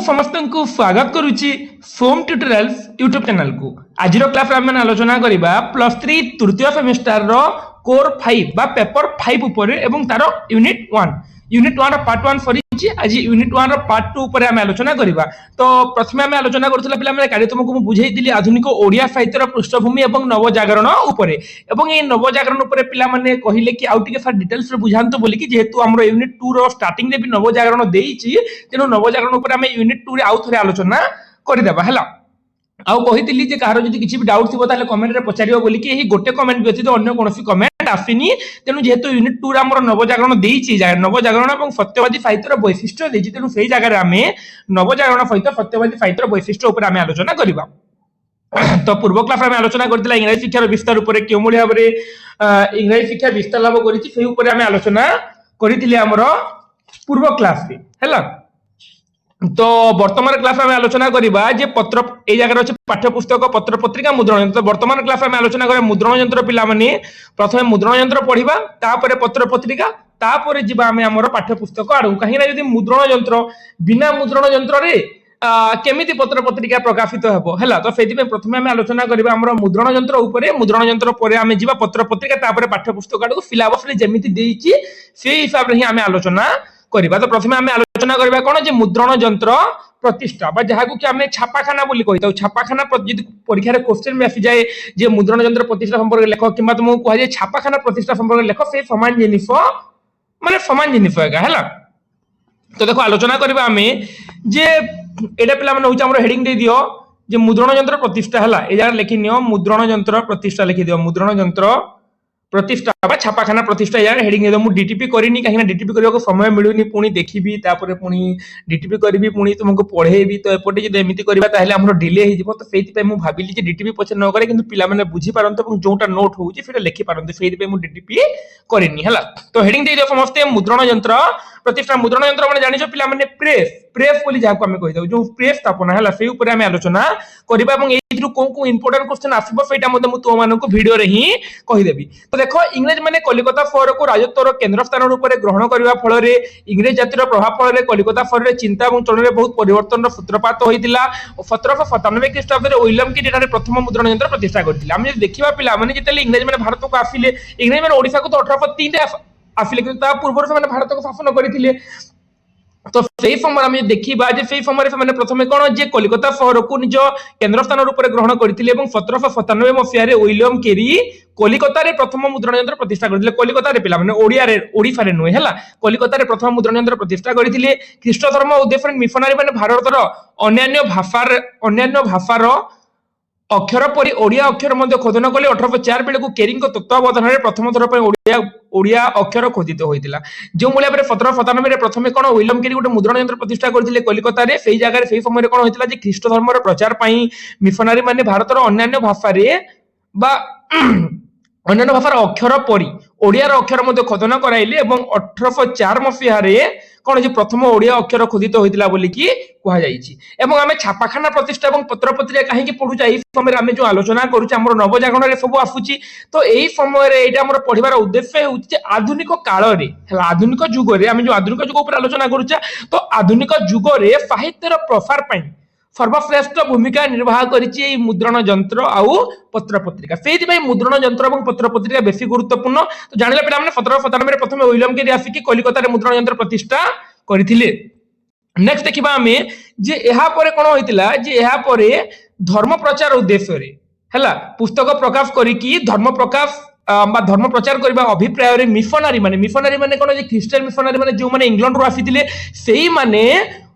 समस्त को स्वागत करुच्ची सोम ट्यूटोरियल्स यूट्यूब चैनल को। आज क्लास आम आलोचना करवा +3 तृतीय सेमिस्टर रो कोर 5 बा पेपर 5 ऊपर एवं तार यूनिट 1 पार्ट 1 सरी आज यूनिट 1 पार्ट 2 ऊपर आम आलोचना करवा। तो प्रथम आम आलोचना करूला पिला माने काली तुमको मु बुझेइतिली आधुनिक ओडिया साहित्यर पृष्ठभूमि एवं नवजागरण ऊपर एवं ए नवजागरण ऊपर पिला माने कहिले कि आउ टिके सार डिटेल्स रे बुझांतो बोली कि जेहेतु हमरो यूनिट 2 रो स्टार्टिंग रे भी नवजागरण देइची तेनो नवजागरण ऊपर आम यूनिट 2 रे आउ थरे आलोचना करि देबा हला। आउ कहितिली जे कारो जदि किछि भी डाउट थिबो ताले कमेंट रे पचारियो बोली कि एही गोटे कमेंट व्यतीत अन्य कोनोसी कमेंट आसिनी तेनु जेहेतु यूनिट 2 रे हमरो नवजागरण देइची नवजागरण एवं सत्यवादी साहित्यर वैशिष्ट्य देइची तेनु सेही जागा रे आमे नवजागरण सहित सत्यवादी साहित्यर वैशिष्ट्य ऊपर आमे आलोचना करिबा। तो पूर्व क्लास में आलोचना करथिला इंग्रजी शिक्षार विस्तार ऊपर केउ मोली भाबरे इंग्रजी शिक्षा विस्तार लाभ करिछि सेही ऊपर आमे आलोचना करिथिले हमरो पूर्व क्लास रे हला। तो वर्तमान क्लास में आलोचना करिबा जे पत्र ए जगह अछि पाठ्य पुस्तक पत्र पत्रिका मुद्रण यंत्र। वर्तमान क्लास में आलोचना करे मुद्रण यंत्र पिला माने प्रथमे मुद्रण यंत्र पढिबा तापरे पत्र पत्रिका तापरे जिबा हमें हमर पाठ्य पुस्तक आडू कहीं ना यदि मुद्रण यंत्र बिना मुद्रण यंत्र रे केमिति पत्र पत्रिका प्रकाशित हेबो हला। तो सेति में प्रथमे हमें आलोचना करिबा हमर मुद्रण यंत्र ऊपर मुद्रण यंत्र परे हमें जिबा पत्र पत्रिका तापरे पाठ्य पुस्तक आडू सिलेबस रे जेमिति देइची सेही हिसाब रे ही हमें आलोचना करिबा। तो प्रथमे हमें आलोचना करिबा कोन जे मुद्रण यंत्र प्रतिष्ठा बा जहाकू कि हमें छापाखाना बोली कहिताउ। छापाखाना यदि परीक्षा रे क्वेश्चन में आसी जाए जे मुद्रण यंत्र प्रतिष्ठा संपर्क लेख किबा तुमको कह जे छापाखाना प्रतिष्ठा संपर्क लेख से समान जिनिस माने समान जिनिस होगा हला। तो देखो आलोचना करिबा हमें जे एडा पिला माने होचा हमर हेडिंग दे दियो जे मुद्रण यंत्र प्रतिष्ठा हला। ए जगह लिखि नियो मुद्रण यंत्र प्रतिष्ठा लिखि दियो मुद्रण यंत्र प्रतिष्ठा बा छापाखाना प्रतिष्ठा यार हेडिंग दे मु डीटीपी करिनी काहे ना डीटीपी करियो को समय मिलुनी पुनी देखिबी तापरे पुनी डीटीपी करबी पुनी तुमको पढेबी तो एपटे जे एमिति करबा ताहले हमरो डिले हे जिवो। तो सेति पे मु भाबिली जे डीटीपी पछ न करे किंतु पिला माने बुझी पारंत এবং जोटा नोट होउची सेटा लिखि पारंत सेति पे मु डीटीपी करिनी हला। तो हेडिंग दे दियो समस्त मुद्रण यंत्र प्रतिष्ठा। मुद्रण यंत्र माने जानिछो पिला माने प्रेस बोली जाको हमें कहि दउ जो प्रेस स्थापना हला सेही ऊपर हमें आलोचना करबा এবং एइथरु कोन इंपोर्टेंट क्वेश्चन आसीबो सेटा मते मु तो मानको वीडियो रे ही कहि देबी। तो देखो इंग्रज माने कलिकता शहर को राजत्वर केंद्र स्थान रूप में ग्रहण करबा फल रे इंग्रज जातिर प्रभाव फल रे कलिकता शहर रे चिंता एवं चलन रे बहुत परिवर्तन रो सूत्रपात होइतिला। 1797 ख्रीष्टाब्द रे विलियम की डेटा रे प्रथम मुद्रण यंत्र प्रतिष्ठा करथिला। हम जे देखिबा पिला माने जेतले इंग्रज माने भारत को आसिले इंग्रज माने ओडिसा को तो 1803 रे आसिले किंतु ता पूर्व से माने भारत को शासन करथिले। तो सेही समय हम देखिबा जे सेही समय रे माने प्रथमे कोन जे कलिकता शहर को निज केंद्र स्थान रूप में ग्रहण करथिले एवं 1797 मसिया रे विलियम केरी कलिकता रे प्रथम मुद्रण यंत्र प्रतिष्ठा करथिले। कलिकता रे पिला माने ओडिया रे ओडिसा रे नय हला कलिकता रे प्रथम मुद्रण यंत्र प्रतिष्ठा करथिले। ख्रीष्ट धर्म उद्देश्य मिशनरी माने भारत रो अन्यान्य भाषार अक्षर परि ओडिया अक्षर मध्ये खोदन कले 1804 बेले को केरिंग को तत्वावधान रे प्रथम थर पे ओडिया अक्षर खोदित होइतिला। जो मूल्य पर 1797 रे प्रथमे कोन विलियम केरी गोटे मुद्रण यंत्र प्रतिष्ठा करथिले कलिकता रे सेही जगह रे सेही समय रे कोन होइतिला जे ख्रीष्ट धर्म रो प्रचार पई मिशनरी माने भारत रो अन्यान्य भाषा रे बा अन्यान्य भाषार अक्षर परि ओडिया रो अक्षर मध्ये खोदन कराइले एवं 1804 मसिया रे कोन जे प्रथम ओडिया अक्षर खोदित होइतिला बोली कि कहा जाईची। एवं हमें छापाखाना प्रतिष्ठा एवं पत्र पत्रिका काहे कि पढु जाई समय हमें जो आलोचना करूछ हमर नवजागरण रे सब आफुची। तो एही समय रे एटा हमर पढिबार उद्देश्य होउची आधुनिक काल रे हला आधुनिक युग रे हम जो आधुनिक युग ऊपर आलोचना करूछ तो आधुनिक युग रे साहित्यर प्रसार पई सर्वश्रेष्ठ भूमिका निर्वाह करिछि एई मुद्रण यंत्र आउ पत्र पत्रिका। सेति भाई मुद्रण यंत्र एवं पत्र पत्रिका बेसी गुरुत्वपूर्ण। तो जानिले पिला माने 1797 रे प्रथमे विलियम केरी आसी कि कलिकता रे मुद्रण यंत्र प्रतिष्ठा करथिले। नेक्स्ट देखिबा हमें जे एहा परे कोन होइतिला जे एहा परे धर्म प्रचार उद्देश्य रे हला पुस्तक प्रकाश करी कि धर्म प्रकाश बा धर्म प्रचार करबा अभिप्राय रे मिशनरी माने कोन जे ख्रिस्टियन मिशनरी माने जो माने इंग्लैंड रो आसीतिले सेही माने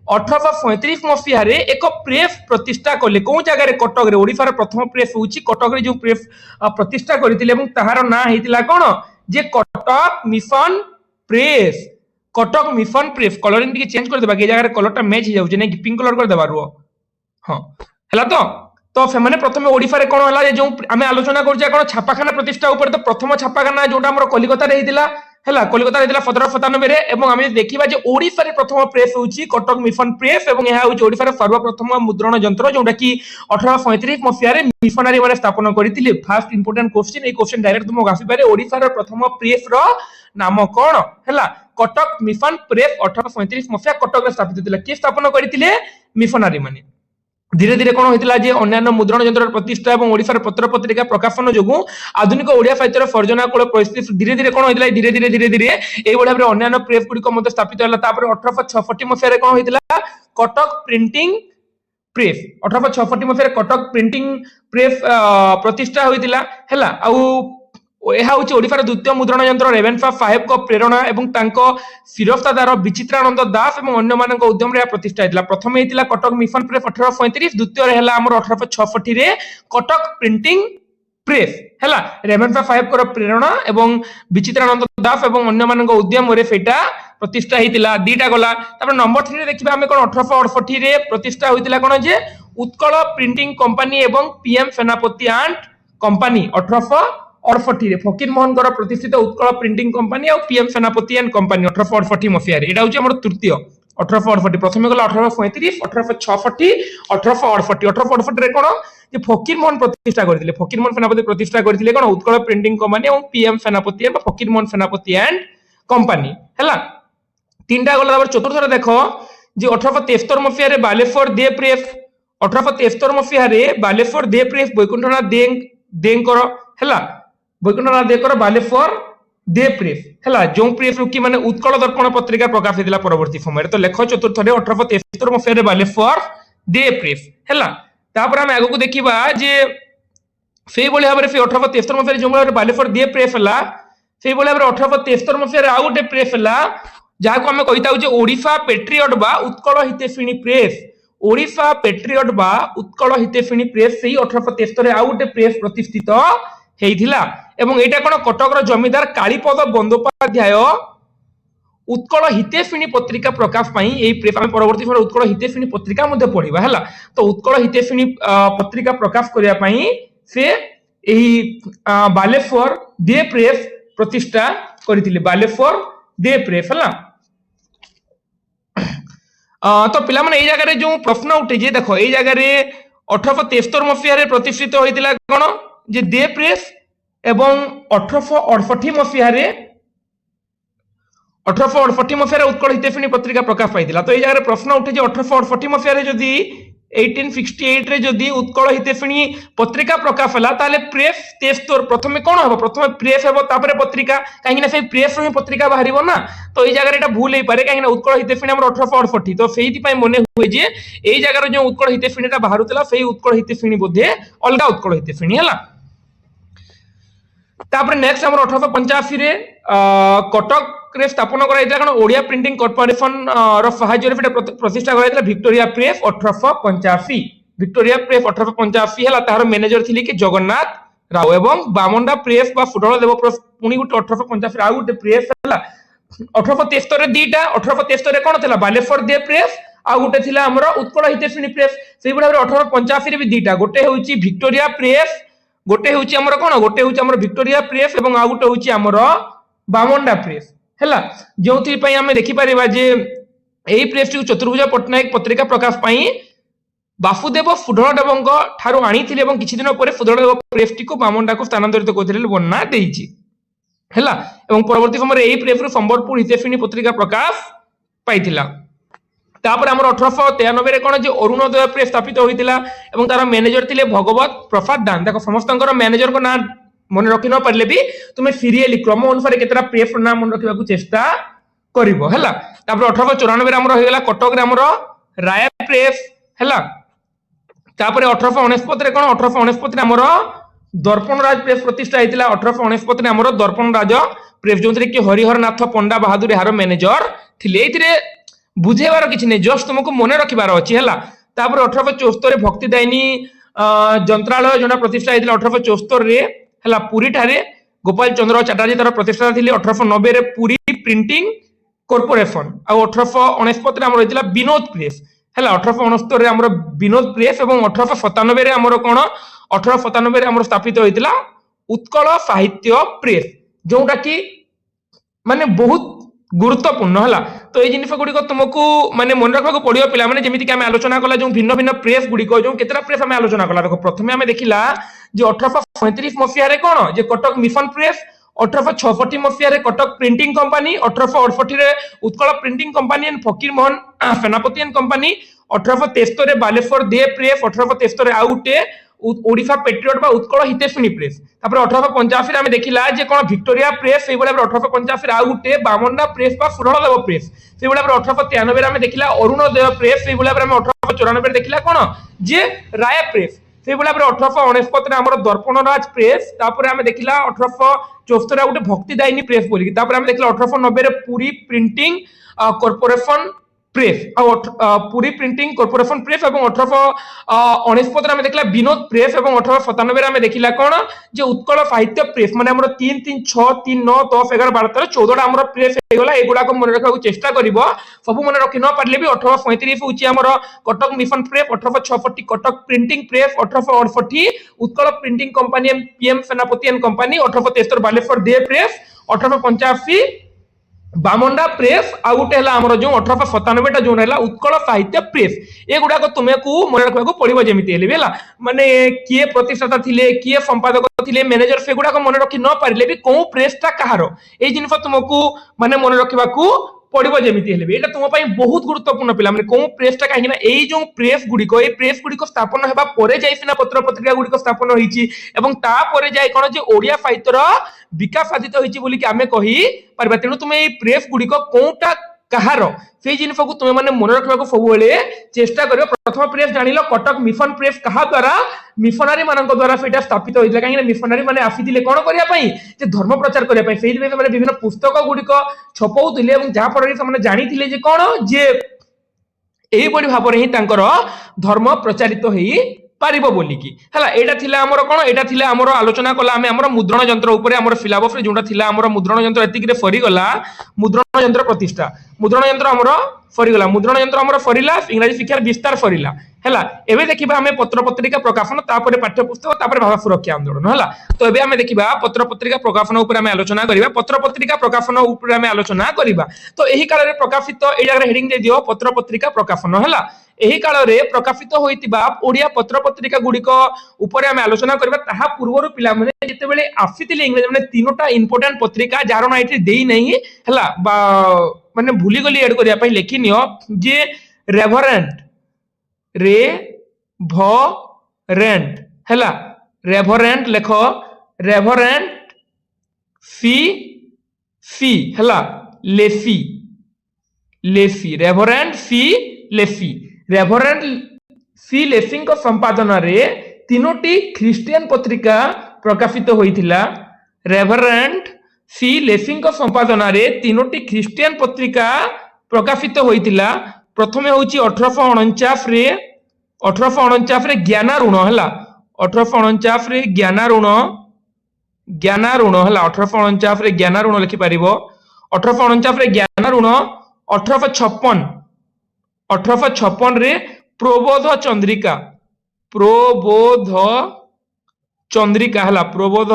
1837 मसिया रे एक प्रेस प्रतिष्ठा कले को जगह रे कटक रे ओडिसा रे प्रथम प्रेस होउची कटक रे जो प्रेस प्रतिष्ठा करथिले एवं ताहार ना हेतिला कोन जे कटक मिशन प्रेस कलरिंग टिके चेंज कर देबा के जगह रे कलरटा मैच हो जाउची नै कि पिंक कलर कर देबा रुओ हां हला। तो से माने प्रथमे ओडिसा रे कोन हला जे जो हमें आलोचना करछा कोन छापाखाना प्रतिष्ठा ऊपर। तो प्रथम छापाखाना जोटा हमर कलिकता रे हेतिला हला कलिकता रे हेतिला 1797 रे एवं हमें देखिबा जे ओडिसा रे प्रथम प्रेस होउची कटक मिशन प्रेस एवं एहा होउची ओडिसा रे सर्वप्रथम मुद्रण यंत्र जोटा कि 1837 मसिया रे मिशनरी माने स्थापन करथिले। फर्स्ट इंपोर्टेंट क्वेश्चन ए क्वेश्चन डायरेक्ट तुम आसी पारे ओडिसा रे प्रथम प्रेस रो नाम कोन हला कटक मिशन प्रेस 1837 मसिया कटक रे स्थापित होतिला। के स्थापन करथिले मिशनारी माने धीरे धीरे कौन होता जे अन्य मुद्रण यंत्र प्रतिष्ठा और ओडिशार पत्र पत्रिका प्रकाशन जो आधुनिक ओडिया साहित्यर सर्जनाकूल परिस्थिति धीरे धीरे कौन होता धीरे धीरे धीरे धीरे यही भाव में अन्य प्रेस गुड़िक स्थापित है 1866 मसीह कौन होता कटक प्रिंटिंग प्रेस 1866 मसीह कटक प्रिंटिंग प्रेस प्रतिष्ठा होता है ओडिशार द्वितीय मुद्रण यंत्र रेवेन्सा साहेब को प्रेरणा एवं शिरस्तादार विचित्रानंद दास और अन्य मान उद्यम प्रतिष्ठा होता प्रथम होता कटक मिशन प्रेस 1835 द्वितीय है 1866 रे कटक प्रिंटिंग प्रेस है रेवेन्सा साहेब को प्रेरणा एवं विचित्रानंद दास और अन्य मान उद्यम प्रतिष्ठा होता दीटा गला नंबर 3 देखिए आम कौन 1868 रे प्रतिष्ठा होता कौन जे उत्कल प्रिंटिंग कंपनी एवं पीएम सेनापति एंड कंपनी 1868 फकीर मोहन प्रतिष्ठित उत्कल प्रिंटिंग कंपनी और पीएम सेनापति एंड कंपनी 1868 मसीह यहाँ तृतीय 1868 प्रथम गला 1835 1866 1868 1868 कौन जे फकीर मोहन प्रतिष्ठा करते फकीर मोहन सेनापति प्रतिष्ठा करते कौन उत्कल प्रिंटिंग कंपनी और पीएम सेनापति फकीर मोहन सेनापति एंड कंपनी है तीन टा गला चतुर्थ देख जे 1873 मसीह बालेश्वर दे प्रेस 1873 मसीह बालेश्वर दे प्रेस वैकुंठनाथ देंकर है वैकुंठनाथ देकर बालेश्वर दे प्रेस है जो प्रेस कि माने उत्कल दर्पण पत्रिका प्रकाश होता परवर्ती समय तो लेख चतुर्थ 1873 मसीह बालेश्वर दे प्रेस है आम आगे देखा जे से भाव में 1873 मसीह जो भाव बालेश्वर दे प्रेस है से भाव में 1873 मसीह आउ गोटे प्रेस है जहाँ को आम कही ओडिशा पेट्रियट बा उत्कल हितेशिणी प्रेस ओडिशा पेट्रियट बा उत्कल हितेशिणी प्रेस से 1873 आउ गोटे प्रेस प्रतिष्ठित होता एवं एटा कोन कटक जमीदार कालीपद बंदोपाध्याय उत्कल हितेशिणी पत्रिका प्रकाश परवर्ती समय उत्कल हितेशिणी पत्रिका पढ़ा है तो उत्कल हितेशिणी पत्रिका प्रकाश करने से बालेश्वर दे प्रेस प्रतिष्ठा करथिले बालेश्वर दे प्रेस है तो पिला माने ए जगह जो प्रश्न उठे जे देखो ए जगह 1873 मसीह प्रतिष्ठित होइतिला कोन जे दे प्रेस एवं 1868 मसीह 1868 मसीह उत्कल हितेशिणी पत्रिका प्रकाश पाइथिला तो ए जगह प्रश्न उठे जे 1868 मसीह जदी 1868 रे जदी उत्कल हितेशिणी पत्रिका प्रकाश हला ताले प्रेस तेस्तर प्रथमे कोन हबो प्रथमे प्रेस हबो तापरे पत्रिका काहे ना से प्रेस रे पत्रिका बाहरिबो ना तो ए जगह एटा भूल हे पारे काहे ना उत्कल हितेशिणी हमर 1868 तो सेही पई मने हुए जे ए जगह जो उत्कल हितेशिणीटा बाहरुतला सेही उत्कल हितेशिणी बोधे अलगा उत्कल हितेशिणी हला तापर नेक्स्ट हमर 1885 रे कटक रे स्थापन कराइतला कारण ओडिया प्रिंटिंग कॉर्पोरेशन रो सहाय्य रे प्रतिष्ठा कराइतला विक्टोरिया प्रेस 1885 विक्टोरिया प्रेस 1885 हला तार मैनेजर थिले कि जगन्नाथ राव एवं बामंडा प्रेस बा फुटबल देव प्रेस पुनी गुटे 1885 रे आ गुटे प्रेस हला 1873 रे दीटा 1873 रे कोन थिला बालेश्वर दे प्रेस आ गुटे थिला हमर उत्कल हितेशिणी प्रेस सेही बडा 1885 रे भी दीटा गुटे होउची विक्टोरिया प्रेस गोटे होउची हमर कोन गोटे होउची हमर विक्टोरिया प्रेस एवं आ गुटे होउची हमर बामंडा प्रेस हैला जोथि पई हमें देखि परिबा जे एही प्रेस टी चतुर्भुज पटनायक पत्रिका प्रकाश पई वासुदेव फुडलदेवंक ठारू आनीथिले एवं किछि दिन परे फुडलदेव प्रेस टी को बामंडा को स्थानांतरित करथिले बन्ना देइछि हैला एवं परवर्ती समय एही प्रेस रो संबलपुर हितेशिणी पत्रिका प्रकाश पाइथिला तापर हमर 1893 रे कोन जे अरुणोदय प्रेस स्थापित होइतिला एवं तार मैनेजर थिले भगवत प्रसाद दान देखो समस्तंकर मैनेजर को ना मन रखि न परले भी तुमे सीरियली क्रम अनुसार केतरा प्रेस नाम मन रखिबा को चेष्टा करिवो हैला तापर 1894 रे हमर होइगला कटक रे हमर राय प्रेस हैला तापर 1869 रे कोन 1869 रे हमर दर्पण राज प्रेस प्रतिष्ठा हेतिला 1869 रे हमर दर्पण राज प्रेस जोंतरे कि हरिहर नाथ पंडा बहादुर हार मैनेजर थिले एथिरे बुझेबार किछि नै जस्ट तुमको मने रखिबार अछि हैला तापर 1874 रे भक्तिदायिनी जंत्रालय जोना प्रतिष्ठा हेतिला 1874 रे हैला पुरी ठारे गोपाल चंद्र चटर्जी तार प्रतिष्ठा थिले 1890 रे पुरी प्रिंटिंग कॉर्पोरेशन आ 1869 रे हमर हेतिला विनोद प्रेस हैला 1869 रे हमर विनोद प्रेस एवं 1897 रे हमर कोन 1897 रे हमर स्थापित होइतिला उत्कल साहित्य प्रेस जोटा कि माने बहुत गुरुत्वपूर्ण है तो ये जिन गुड़िक तुमको माने मन रखा पड़ो पिला माने जमीती आम आलोचना कला जो भिन्न भिन्न प्रेस गुड़िक जो केतरा प्रेस आम आलोचना कला देखो प्रथम आम देखला जो 1835 मसीह कौन जे कटक मिशन प्रेस 1866 मसीह Cuttack printing company 1868 Utkal printing company and Fakir Mohan सेनापति एंड कंपनी 1873 रे बालेश्वर दे प्रेस, 1873 रे आउ गुटे ओडिशा पेट्रियट बा उत्कल हितेशुनी प्रेस। तापर 1885 रे हम देखिला जे कोन विक्टोरिया प्रेस, सेई बेला 1885 रे आउ गुटे बामंडा प्रेस बा सुरहदेव प्रेस। सेई बेला 1893 रे हम देखिला अरुणोदय प्रेस, सेई बेला हम 1894 रे देखिला कोन जे राय प्रेस। सेई बेला 1869 रे हमर दर्पणराज प्रेस। तापर हम देखिला 1874 रे गुटे भक्तिदायिनी प्रेस बोली। तापर हम देखिला 1890 रे पूरी प्रिंटिंग कॉर्पोरेशन प्रेस पूरी प्रिंटिंग कॉर्पोरेशन प्रेस और 1869 में देखला विनोद प्रेस और 1897 में देखिला कौन जे उत्कल साहित्य प्रेस माने हमर 3 3 6 3 9 10 11 12 13 14 टा हमर प्रेस हे गला एगुडा को मन रखा चेष्टा करिवो सब मन रखि न पारले भी 1835 होची हमर Cuttack mission press, 1866 Cuttack printing press, 1868 Utkal printing company PM Senapati and company, 1873 Baleshwar दे प्रेस, 1885 बामंडा प्रेस आ गुटे हला हमर जो 1897 टा जोन हला उत्कल साहित्य प्रेस। ए गुडा को तुमे को मन रखबा को पड़िबो जेमिति हेले बेला माने किए प्रतिष्ठाता थिले, किए संपादक थिले, मैनेजर से गुडा को मन रखि न पारिले भी को प्रेस ता कहारो ए जिंस तुमको माने मन रखबा को पड़िबो जेमिति हेले भी एटा तुम पई बहुत गुरुत्वपूर्ण पिला माने को प्रेस ता काहे ना एई जो प्रेस गुडी को स्थापन हेबा परे जाई सिना पत्र पत्रिका गुडी को स्थापन होईची एवं ता परे जाई कोन जे ओडिया साहित्यर विकास साधित होईची बोली कि आमे कहि परबा। तेनु तुमे एई प्रेस गुडी को कोटा कहार से जिनस को तुम मैंने मन रखा सब चेष्टा कर। प्रथम प्रेस जानिल कटक मिशन प्रेस कहा द्वारा मिशनारी मान द्वारा से स्थापित होता है कहीं मिशनारी मैंने आसी कौन करने धर्म प्रचार करने से विभिन्न पुस्तक गुड़िक छपाऊले जहाँफल से जानी कौन जे यही भाव में ही धर्म प्रचारित हो पारिबो बोली की हला एटा थिला हमर कोन एटा थिला हमर आलोचना कला हमें हमर मुद्रण यंत्र ऊपर हमर सिलेबस रे जोटा थिला हमर मुद्रण यंत्र एतिक रे फरी गला मुद्रण यंत्र प्रतिष्ठा मुद्रण यंत्र हमर फरी गला मुद्रण यंत्र हमर फरिला इंग्रजी शिक्षा विस्तार फरिला हला एबे देखिबा हमें पत्र पत्रिका प्रकाशन तापर पाठ्य पुस्तक तापर भाषा सुरक्षा आंदोलन हला। तो एबे हमें देखिबा पत्र पत्रिका प्रकाशन ऊपर हमें आलोचना करिबा पत्र पत्रिका प्रकाशन ऊपर हमें आलोचना करिबा। तो एही काल रे प्रकाशित एई जगह हेडिंग दे दियो पत्र पत्रिका प्रकाशन हला। एही काल रे प्रकाशित होइतिबा ओडिया पत्र पत्रिका गुडी को ऊपर हमें आलोचना करिबा ताहा पूर्वरु पिला माने जेते बेले आसीतिले इंग्लिश माने तीनोटा इंपोर्टेंट पत्रिका जार ना एठी देई नहीं हला बा माने भूली गली एड करिया पई लेखि नियो जे रेभरेंट रे भ रेंट हला रेभरेंट लेखो रेभरेंट सी सी हला लेसी लेसी रेभरेंट सी लेसी रेभरेंट सी लेसिंग को संपादन रे तीनोटी ख्रिस्टियन पत्रिका प्रकाशित होइथिला। रेभरेंट सी लेसिंग को संपादन रे तीनोटी ख्रिस्टियन पत्रिका प्रकाशित होइथिला। प्रथमे होची 1849 रे ज्ञानारूण हला 1849 रे ज्ञानारूण हला 1849 रे ज्ञानारूण लिखि परिबो 1849 रे ज्ञानारूण 1856 रे प्रबोध चंद्रिका हला प्रबोध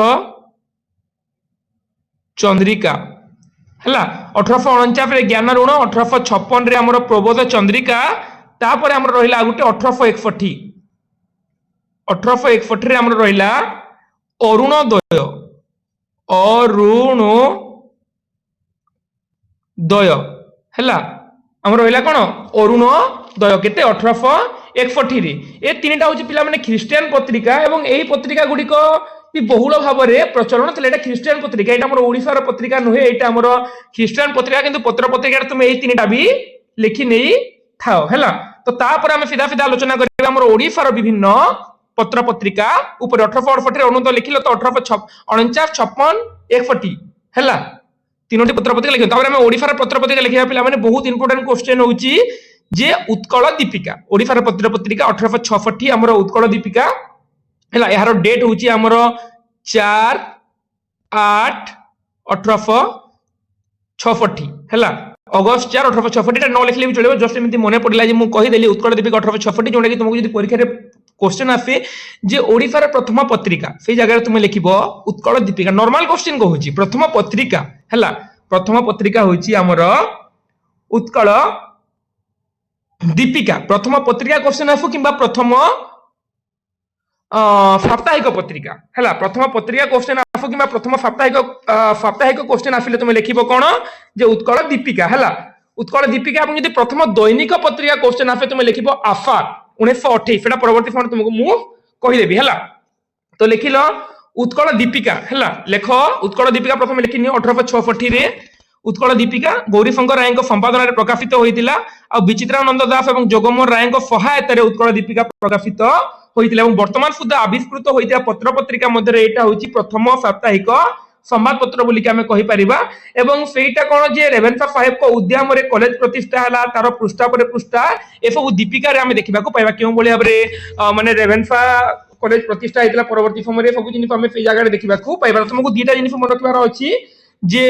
चंद्रिका हला 1849 रे ज्ञानारूण 1856 रे हमर प्रबोध चंद्रिका तापर हमर रहिला गुटे 1861 रे हमर रहिला अरुणोदय हला हमर रहिला कोन अरुणोदय केते 1861 रे ए तीनटा होची पिला माने ख्रिस्टियन पत्रिका एवं एही पत्रिका गुडी को बहुल भाव में प्रचलन थे ख्रिस्टियन पत्रिका यहाँ ओडिशार पत्रिका नुहे यहाँ ख्रिस्टियन पत्रिका किंतु पत्र पत्रिका तुम यही तीन भी लिखि नहीं थाओ है। तो तापर आम सीधा सीधा आलोचना करिबा हमर ओडिशार विभिन्न पत्र पत्रिका ऊपर 1868 अरुणोदय लिखिल तो 1849 56 61 है तीनोटी पत्र पत्रिका लिखिल। तापर आम ओडिशार पत्र पत्रिका लिखिबा पिला माने बहुत इंपोर्टेंट क्वेश्चन होउची जे उत्कल दीपिका ओडिशार पत्र पत्रिका 1866 हमर उत्कल दीपिका है यार डेट हूँ आमर 4/8/1866 है अगस्त 4 1866 न लिखले भी चलो जस्ट एमती मन पड़ा जी मुझे कहीदेली उत्कल दीपिका 1866 जोटा कि तुमको जो परीक्षा क्वेश्चन आसे जे ओडिशार प्रथम पत्रिका से जगह तुम लिख उत्कल दीपिका नॉर्मल क्वेश्चन कहूँ प्रथम पत्रिका है प्रथम पत्रिका हूँ आमर उत्कल दीपिका प्रथम पत्रिका क्वेश्चन आसू कि प्रथम साप्ताहिक पत्रिका है प्रथम पत्रिका क्वेश्चन आसो कि प्रथम साप्ताहिक क्वेश्चन आसिले तुम लिखिबो कोन जे उत्कल दीपिका है উৎকল দীপিকা এবং যদি প্রথম দৈনিক পত্রিকা কোশ্চেন আসে তুমি লিখিব আফাক 1928 সেটা পরবর্তী ফোন তোমাকে মু কহিদেবি হেলা। তো লিখিল উৎকল দীপিকা হেলা, লেখ উৎকল দীপিকা প্রথমে লিখি নিও 1866 রে উৎকল দীপিকা গৌরীশঙ্কর রায়ଙ୍କ সম্পাদনাରେ প্রকাশিত হয়েছিল আর বিচিত্রানন্দ দাস এবং যোগমোহন রায়ଙ୍କ সহায়তায় উৎকল দীপিকা প্রকাশিত হয়েছিল এবং বর্তমান সুদ্ধা আবিষ্কৃত হয়েছিল পত্র পত্রিকা মধ্যে এটা হচ্ছে প্রথম সাপ্তাহিক সম্বাদপত্র বলি আমি কহিপারিবা এবং সেইটা কোন যে রেভেনশা সাহেবଙ୍କ উদ্যমরে কলেজ প্রতিষ্ঠা ହେଲା তার পৃষ্ঠা পরে পৃষ্ঠা এসবু দীপিকারে আমি দেখিବାକୁ পাইবা কেউ ভଳି ভাবে মানে রেভেনশা কলেজ প্রতিষ্ঠা হয়েছিল পরবর্তী সময়ে সবু জিনিস আমি সেই জায়গায় দেখিବାକୁ পাইবা। তোমাকে দুইটা জিনিস মনে রাখিবার ଅଛି যে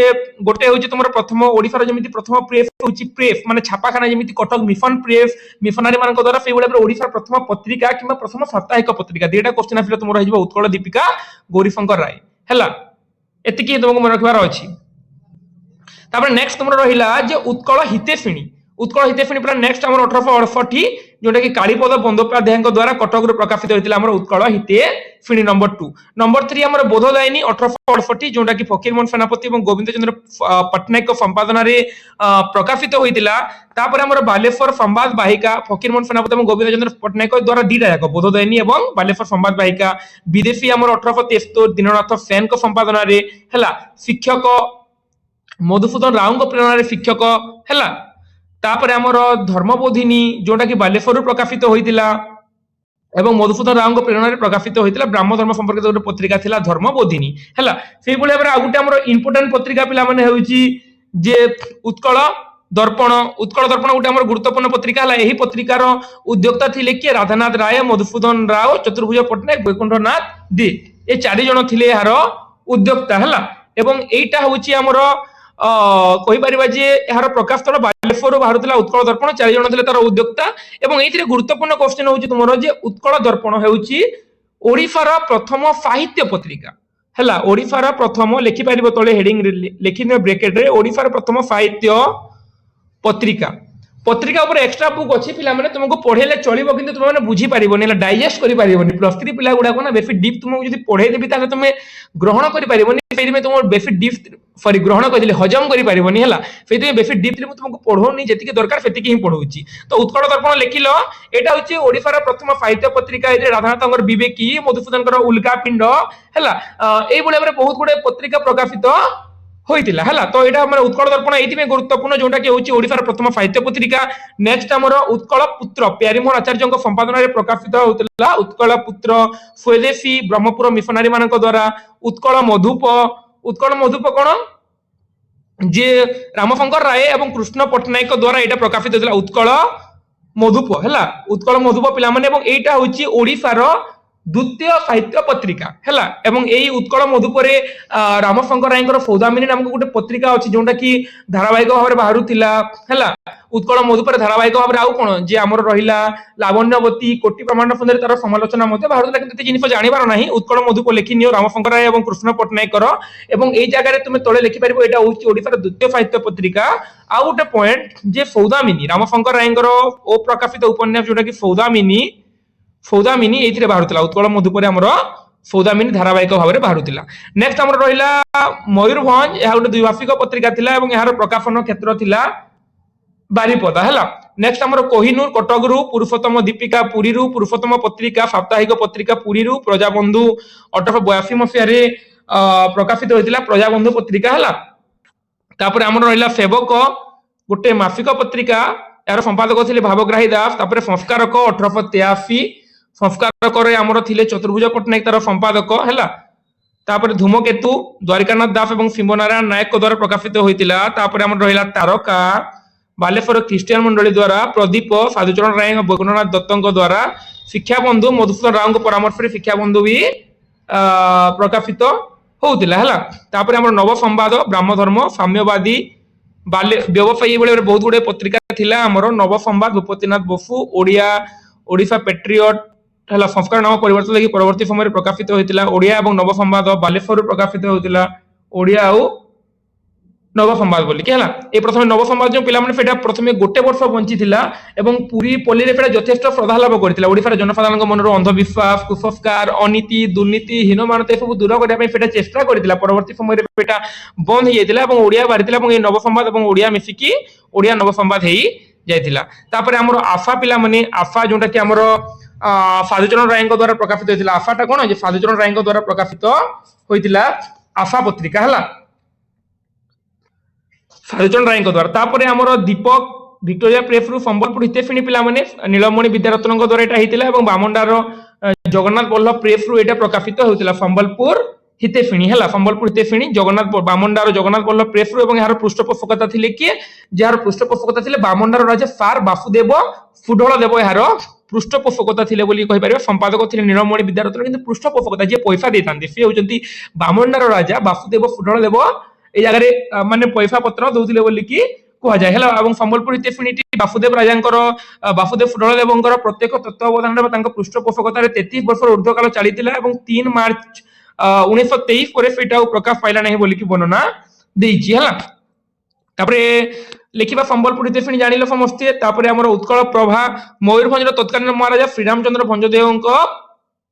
গোটে হচ্ছে তোমার প্রথম ওড়িশার যেମିତି প্রথম প্রেস হচ্ছে প্রেস মানে ছাপাখানা যেମିତି কটক মিশন প্রেস মিশনারি ମାନଙ୍କ দ্বারা সেইভাবে ওড়িশার প্রথম পত্রিকা কিংবা প্রথম সাপ্তাহিক পত্রিকা দুইটা কোশ্চেন আসলে তোমার হয়ে যাব উৎকল দীপিকা গৌরীশঙ্কর রায় হেলা, এতিকি তোমাকে মনে রাখবার ଅଛି। তারপরে নেক্সট তোমার রহিলা যে উৎকল হিতেশিনী, উৎকল হিতেশিনী পুরা নেক্সট আমার 1868 जोटा कि कालीपद बंदोपाध्याय द्वारा कटक प्रकाशित होता है उत्कल हितेशिणी। नंबर 2 नंबर 3 आम बोधदायिनी 1868 जोटा कि फकीरमोहन सेनापति और गोविंद चंद्र पट्टनायक संपादन प्रकाशित होता है। बालेश्वर संवाद वाहिका फकीरमोहन सेनापति और गोविंद चंद्र पट्टनायक द्वारा दीटा जाक बोधदायिनी और बालेश्वर संवाद वाहिका। विदेशी आम 1873 दीननाथ सेन संपादन है शिक्षक मधुसूदन राव प्रेरणा शिक्षक है। तापर आमर धर्मबोधिनी जोटा कि बालेश्वर प्रकाशित होता एवं मधुसूदन राव प्रेरणा प्रकाशित होता ब्राह्म धर्म संपर्कित गोटे पत्रिका थिला धर्मबोधिनी है। से भाई भाव आउ गोटे इंपोर्टाट पत्रिका पिला माने होउची जे उत्कल दर्पण। उत्कल दर्पण गोटे गुरुत्वपूर्ण पत्रिका है। यही पत्रिकार उद्योक्ता थिले कि राधानाथ राय मधुसूदन राव चतुर्भुज पट्टनायक वैकुंठनाथ दे ये 4 जन थिले यार उद्योक्ता है। एवं एटा होउची आमर कहीपर जे यार प्रकाश स्थल बालेश्वर बाहर उत्कल दर्पण 4 जन थे तार उद्योक्ता। एवं ये गुरुत्वपूर्ण क्वेश्चन होउची तुमरो जे उत्कल दर्पण होउची ओडिशार प्रथम साहित्य पत्रिका है। ओडिशार प्रथम लिखि पारिबो तळे हेडिंग लिखि ने ब्रैकेट रे ओडिशार प्रथम साहित्य पत्रिका। पत्रिका ऊपर एक्स्ट्रा बुक अच्छी पिला माने तुमको पढ़ेले चलिबो किंतु तुम माने बुझी पारिबोनी ना डाइजेस्ट करि पारिबोनी। प्लस 3 पिला गुडा को ना बेसी डीप तुमको जदी पढ़े देबी ताले तुम ग्रहण करि पारिबोनी। फेरि में तुम बेसी डीप सॉरी ग्रहण करिले हजम करि पारिबोनी हला। फेरि तुम बेसी डीप तुमको पढ़ोनी जेतिके दरकार सेतिके ही पढ़ौची। तो उत्कल दर्पण लिखिलो एटा होची ओडिशार प्रथम साहित्य पत्रिका। ए राधानाथंकर विवेकी मधुसूदनकर उल्का पिंड हला एई बळे बहुत गुडे पत्रिका प्रकाशित होइतिला हला। तो एटा हमर उत्कल दर्पण एथि में गुरुत्वपूर्ण जोटा कि होची ओडिशार प्रथम साहित्य पत्रिका। नेक्स्ट हमर उत्कल पुत्र प्यारीमोहन आचार्यଙ୍କ संपादन रे प्रकाशित होतिला उत्कल पुत्र। स्वदेशी ब्रह्मपुर मिशनारी मानक द्वारा उत्कल मधुप। उत्कल मधुप कोन जे रामशंकर राय एवं कृष्ण पट्टनायक द्वारा एटा प्रकाशित होतिला उत्कल मधुप हला। उत्कल मधुप पिला माने एवं एटा होची ओडिशार द्वितीय साहित्य पत्रिका है। एवं यही उत्कल मधुपरे रामशंकर राय सौदामिनी नामक गोटे पत्रिका अच्छी जोटा कि धारावाहिक भाव में बाहर है। उत्कल मधुपर धारावाहिक भाव में आउ कौन जे आमर रहा लावण्यवती कोटि प्रमाण सुंदर तार समालोचना बाहर कि जिन जानवर ना उत्कल मधुप लिखि नियो रामशंकर राय और कृष्ण पट्टनायक एवं यही जगह तुम तले लिखिपार यहाँ हूँ ओडिशार द्वितीय साहित्य पत्रिका। आउ गोटे पॉइंट जे सौदामिनी रामशंकर राय अप्रकाशित उपन्यास जोटा कि सौदामिनी सौदामिनी ये बाहर उत्कल मधुपर आमर सौदामिनी धारावाहिक भाव में बाहर। नेक्स्ट आमर रहा मयूरभंज यह गोटे द्विभाषिक पत्रिका थिला एवं यार प्रकाशन क्षेत्र थिला बारिपदा है। नेक्स्ट आमर कोहिनूर कटक पुरुषोत्तम दीपिका पुरी पुरुषोत्तम पत्रिका साप्ताहिक पत्रिका पुरी प्रजाबंधु 1882 मसीह प्रकाशित होता प्रजाबंधु पत्रिका है। तापर आमर रहा सेवक गोटे मासिक पत्रिका यार संपादक थे भावग्राही दास। तापर संस्कारक 1883 संस्कारक आमर थिले चतुर्भुज पट्टनायक तार संपादक है। तापर धूमकेतु द्वारिकानाथ दास और शिवनारायण नायक द्वारा प्रकाशित होता। तापर आमर रहा तारका बालेश्वर ख्रीस्टियान मंडली द्वारा प्रदीप साधुचरण राय वैकुंठनाथ दत्तों द्वारा शिक्षा बंधु मधुसूदन राव परामर्श शिक्षा बंधु भी प्रकाशित होता है। तापर आमर नव संवाद ब्राह्म धर्म साम्यवादी बाल्य व्यवसायी भाई बहुत गुड़े पत्रिका थिला आमर नव संवाद भूपतिनाथ बसु ओडिया ओडिशा पेट्रियट है। संस्कार नाम परिवर्तन लगी परवर्ती समय प्रकाशित होता ओडिया और नव संवाद बालेश्वर प्रकाशित होता ओडिया নব সম্বাদ বলি কি হলা এই প্রথমে নব সম্বাদ যে পিলা মানে সেটা প্রথমে গোটে বর্ষ বঞ্চিলা এবং পুরী পল্লীরে সেটা যথেষ্ট শ্রদ্ধা লাভ করেছিল ওড়িশার জনসাধারণ মনর অন্ধবিশ্বাস কুসংস্কার অনীতি দুর্নীতি হীনমানতা এসব দূর করা সেটা চেষ্টা করেছিল পরবর্তী সময় সেটা বন্ধ হয়ে যাইছিল এবং ওড়িয়া বাড়িছিল এবং এই নব সম্বাদ এবং ওড়িয়া মিশিকি ওড়িয়া নব সম্বাদ হয়ে যাইছিলা তারপরে আমার আফা পিলা মানে আফা যোটা কি আমার সাধুচরণ রায়ଙ୍କ দ্বারা প্রকাশিত হয়েছিল আফাটা কোন যে সাধুচরণ রায়ଙ୍କ দ্বারা প্রকাশিত হয়েছিল আফা পত্রিকা হলা সাধুচরণ রায়ଙ୍କ দ্বারা তারপরে আমার দীপক ভিক্টোরিয়া প্রেস রু সম্বলপুর হিতেফিনী পিলা মানে নীলমণি বিদ্যারত্নଙ୍କ দ্বারা এটা হয়েছিল এবং বামন্ডার জগন্নাথ বল্লভ প্রেস রু এটা প্রকাশিত হয়েছিল সম্বলপুর হিতেফিনী হেলা সম্বলপুর হিতেফিনী জগন্নাথ বামন্ডার জগন্নাথ বল্লভ প্রেস রু এবং এর পৃষ্ঠপোষকতা ଥିଲେ কিଏ যার পৃষ্ঠপোষকতা ଥିଲେ বামন্ডার রাজা সার বাসুদেব ফুডল দেব এর পৃষ্ঠপোষকতা ଥିଲେ ବୋଲି କହିପାରିବେ সম্পাদক ଥିଲେ নীলমণি বিদ্যারত্ন কিন্তু পৃষ্ঠপোষকতা যে পয়সা ଦେଇଥାନ୍ତି ସେ ହଉଛନ୍ତି ବାମଣ୍ଡାର ରାଜା ବାସୁଦେବ ফুডল দেব এই জায়গায় মানে পয়সা পত্র দଉଥିଲେ ବୋଲି কি কুহযাଏ ହେଲା এবং সম্বলপুর হিতেফিনীটি বাসুদেব রাজাଙ୍କର বাসুদেব ফুডল ଦେବଙ୍କର ପ୍ରତ୍ୟେକ ତତ୍ତ୍ୱାବଧାନରେ ବା ତାଙ୍କ ପୃଷ୍ଠପୋଷକତାରେ 33 ବର୍ଷର ଉର୍ଦ୍ଧ୍ୱକାଳ ଚାଲିଥିଲା ଏବଂ 3 ମାର୍ଚ୍ଚ 1923 ପରେ ସେଇଟା ପ୍ରକାଶ ପାଇଲା ନାହିଁ ବୋଲି କି ବର୍ଣ୍ଣନା ଦେଇଛି ହେଲା তারপরে লিখিবা সম্বলপুর হিতেফিনী জানিল সমস্তে তারপরে আমার উৎকল প্রভা ময়ূরভঞ্জের তৎকালীন মহারাজা শ্রীরামচন্দ্র ভঞ্জদেবଙ୍କ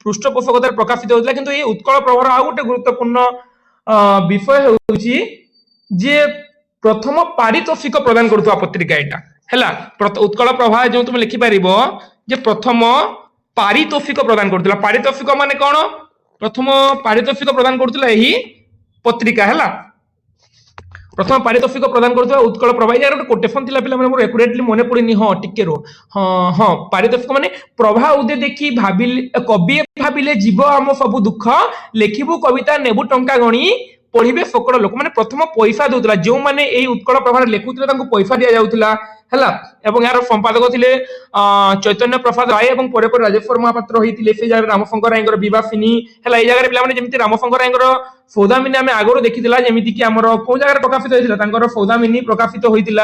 পৃষ্ঠপোষকতার প্রকাশিত হয়েছিল কিন্তু এই উৎকল প্রভার আর গোটে গুরুত্বপূর্ণ বিষয় হচ্ছে যে প্রথম পারিতোষিক প্রদান করুয়া পত্রিকা এটা হেলা উৎকল প্রভা যে তুমি লিখিপারিব যে প্রথম পারিতোষিক প্রদান করুলা পারিতোষিক মানে কোন প্রথম পারিতোষিক প্রদান করুলা এই পত্রিকা হেলা প্রথম পারিতোষিক প্রদান করুয়া উৎকল প্রভা এর গোটে কোটেশন ଥିଲା পিলা মানে মোর একুরেটলি মনে পড়িনি হ্যাঁ টিকে রো হ্যাঁ পারিতোষিক মানে প্রভা উদে দেখি ভাবিলে কবি ভাবিলে জীব আম সবু দুঃখ লেখিবু কবিতা নেবু টঙ্কা গণি পড়িবে সকল লোক মানে প্রথম পয়সা দেউতলা যে মানে এই উৎকল প্রভার লেখুଥିଲେ তাଙ୍କୁ পয়সা দিয়া যাউতলা হেলা এবং এর সম্পাদক ଥିଲେ চৈতন্য প্রসাদ রায় এবং পরে পরে রাজেশ্বর মহাপাত্র হইଥିଲେ সেই জায়গায় রামশঙ্কর রায়ଙ୍କର বিবাসিনী হেলা এই জায়গায় পিলাମାନେ যেମିତି রামশঙ্কর রায়ଙ୍କର সৌদামিনী আমি আগରୁ ଦେଖିଥିଲା যেମିତି কি ଆମର কোন জায়গায় প্রকাশিত হয়েছিল তাଙ୍କର সৌদামিনী প্রকাশিত হয়েছিল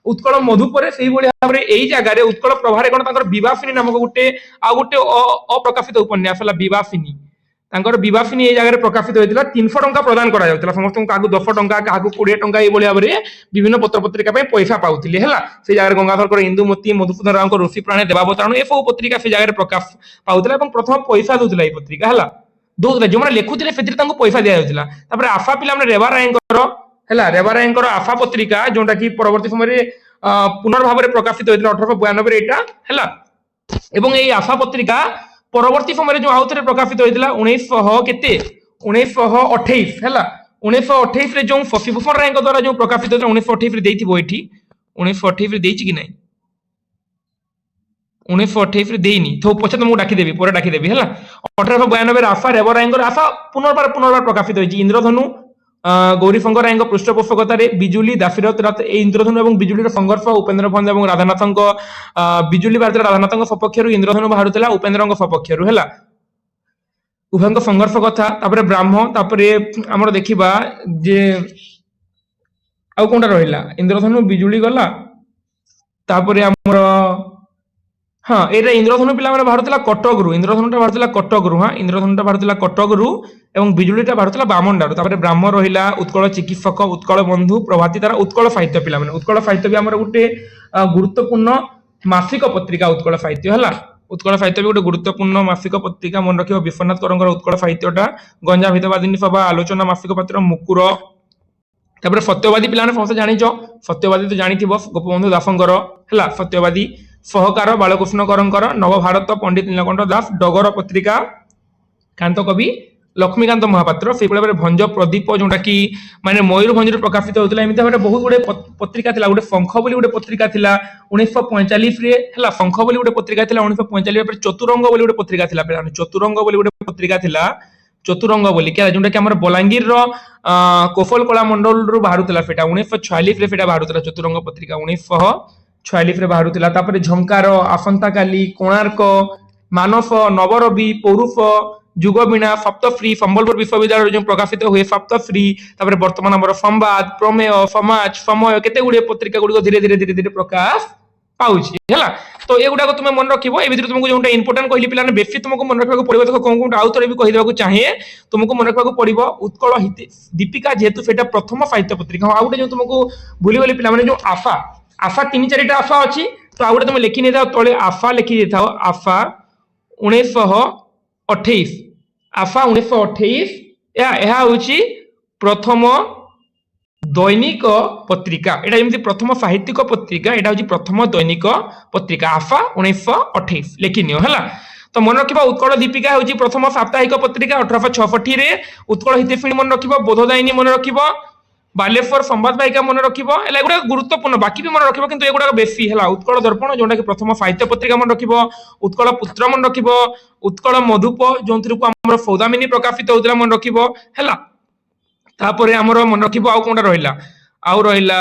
উৎকল মধু পরে সেইভাবে ভাবে এই জায়গায় উৎকল প্রভারে কোন তাଙ୍କର বিবাসিনী নামক গোটে আর গোটে অপ্রকাশিত উপন্যাস ହେଲା বিবাসিনী তাଙ୍କର বিবাসিনী এই জায়গায় প্রকাশিত হয়েছিল 300 টঙ্কা প্রদান করা যাউতলা সমস্ত কাহাকু 10 টঙ্কা কাহাকু 20 টঙ্কা এই ভଳି ভাবে বিভিন্ন পত্র পত্রিকা পাই পয়সা পাউଥିଲେ হেলা সেই জায়গায় গঙ্গাধরकर ইন্দুমতি মধুসূদন রাওଙ୍କ ঋষি প্রাণে দেবাবতারণ এই সব পত্রিকা সেই জায়গায় প্রকাশ পাউଥିଲା এবং প্রথম পয়সা দউতলা এই পত্রিকা হেলা দউতলা যে মানে লেখুଥିଲେ সেতিরে তাଙ୍କୁ পয়সা দিয়া যাউতলা তারপরে আফা পিলা মানে রেবা রায়ଙ୍କର হেলা রেবা রায়ଙ୍କର আফা পত্রিকা जोटा कि পরবর্তী সময়ে পুনর্ভাবে প্রকাশিত হয়েছিল 1892 রে এটা হেলা এবং এই আফা পত্রিকা পরবর্তী সময়ে যে আউথরে প্রকাশিত হয়েছিল 1928 হেলা 1928 রে যে শশীভূষণ রায়ଙ୍କ দ্বারা যে প্রকাশিত হয়েছিল 1928 রে দেইথিবো এটি 1928 রে দেইছি কি নাই 1928 রে দেইনি তো পছে তো মু ডাকি দেবি পরে ডাকি দেবি হেলা 1892 রে আফা রেবা রায়ଙ୍କର আফা পুনর্বার প্রকাশিত হয়েছে ইন্দ্রধনু গৌরীশঙ্কর রায়ଙ୍କ পৃষ্ঠপোষকতাରେ বিজুলি দাশরথ রাত এই ইন্দ্রধনু এবং বিজুলির সংঘর্ষ উপেন্দ্র ভঞ্জ এবং রাধানাথଙ୍କ বিজুলি বার্তা রাধানাথଙ୍କ সপক্ষରୁ ইন্দ্রধনু বাহারুଥିଲା উপেন্দ্রଙ୍କ সপক্ষରୁ ହେଲା উভয়ଙ୍କ সংঘর্ষ কথা তারপরে ব্রাহ্ম তারপরে আমরা দেখিবা যে ଆଉ কোনটা রহিলা ইন্দ্রধনু বিজুলি গলা তারপরে আমরা হ্যাঁ এটা ইন্দ্রধনু পিলা মানে বাহারুଥିଲା কটকରୁ ইন্দ্রধনুটা বাহারুଥିଲା কটকରୁ হ্যাঁ ইন্দ্রধনুটা বাহারুଥିଲା কটকରୁ এবং বিজুলিটা বাহারুଥିଲା বামন্ডাରୁ তারপরে ব্রাহ্ম রহিলা উৎকଳ চিকিৎসক উৎকଳ বন্ধু প্রভাতী তারা উৎকଳ সাহিত্য পিলা মানে উৎকଳ সাহিত্য বি ଆମର ଗୋଟେ গুরুত্বপূর্ণ মাসিক পত্রিকা উৎকଳ সাহিত্য ହେଲା উৎকଳ সাহিত্য বি ଗୋଟେ গুরুত্বপূর্ণ মাসিক পত্রিকা মনে রাখিব বিশ্বনাথ করଙ୍କର উৎকଳ সাহিত্যটা গঞ্জাম হিতবাদিনী সভা আলোচনা মাসিক পত্র মুকুর তারপরে সত্যবাদী পিলা মানে সমস্ত জানিছ সত্যবাদী তো জানিথিব গোপবন্ধু দাসଙ୍କର ହେଲା সত্যবাদী সহকার বালকৃষ্ণ করঙ্কর নবভারত পণ্ডিত নীলকণ্ঠ দাস ডগর পত্রিকা কান্ত কবি লক্ষ্মীকান্ত মহাপাত্র সেইভাবে ভঞ্জ প্রদীপ যেটা কি মানে ময়ূরভঞ্জরে প্রকাশিত হয়েছিল এমনি ভাবে বহু গুড়ে পত্রিকা লা গোটে শঙ্খ বলে গোটে পত্রিকা লা 1945 রে হেলা শঙ্খ বলে গোটে পত্রিকা লা 1945 চতুরঙ্গ বলে গোটে পত্রিকা লা চতুরঙ্গ বলে গোটে পত্রিকা লা চতুরঙ্গ বলি যেটা কি আমার বলাঙ্গীর কোফল কলা মন্ডল রু বাহারুলা সেটা 1946 রে সেটা বাহারুলা চতুরঙ্গ পত্রিকা 1946 রে বাহারুলা তারপরে ঝঙ্কার আসন্তাকালী কোଣାର୍କ মানস নবরবি পৌরুষ যুগবীণা সপ্তশ্রী সম্বলপুর বিশ্ববিদ্যালয় যে প্রকাশিত हुए সপ্তশ্রী তারপরে বর্তমান আমার সংবাদ প্রমেয় সমাজ সময় কেতে গুড়িয়ে পত্রিকা গুড়িক ধীরে ধীরে ধীরে ধীরে প্রকাশ पाउछि हैला। तो एगुडा तुम मन रखिबो ए भितर तुमको जोंटा इंपोर्टेंट कहली पिलाने बेसी तुमको मन रखबाको पड़िबो। देखो कोन कोन आउ थोड़े भी कहि देबाको चाहे तुमको मन रखबाको पड़िबो उत्कल दीपिका जेहेतु सेटा प्रथम साहित्य पत्रिका। आउ गोटे जो तुमको भूली गली पिलाने जो आफा आफा 3-4टा आफा अछि तो आउ गोटे तुम लिखि नै थाओ तळे आफा लिखि दे थाओ आफा 1928 आफा 1928 या होछि प्रथम दैनिक पत्रिका। एटा जेमति प्रथम साहित्यिक पत्रिका एटा होछि प्रथम दैनिक पत्रिका आफा 1928 लिखि नियो हला। तो मन रखिबा उत्कल दीपिका होछि प्रथम साप्ताहिक पत्रिका 1866 रे। उत्कल हितैषिणी मन रखिबा बोधदायिनी मन रखिबा बालेश्वर संवाद वाहिका मन रखिबो एला एगुडा गुरुत्वपूर्ण बाकी भी मन रखिबो किंतु एगुडा बेसी हला। उत्कल दर्पण जोंटा कि प्रथम साहित्य पत्रिका मन रखिबो उत्कल पुत्र मन रखिबो उत्कल मधुप जोंथिरु को हमर सौदामिनी प्रकाशित होतला मन रखिबो हला। तापरे हमर मन रखिबो आउ कोनटा रहिला आउ रहिला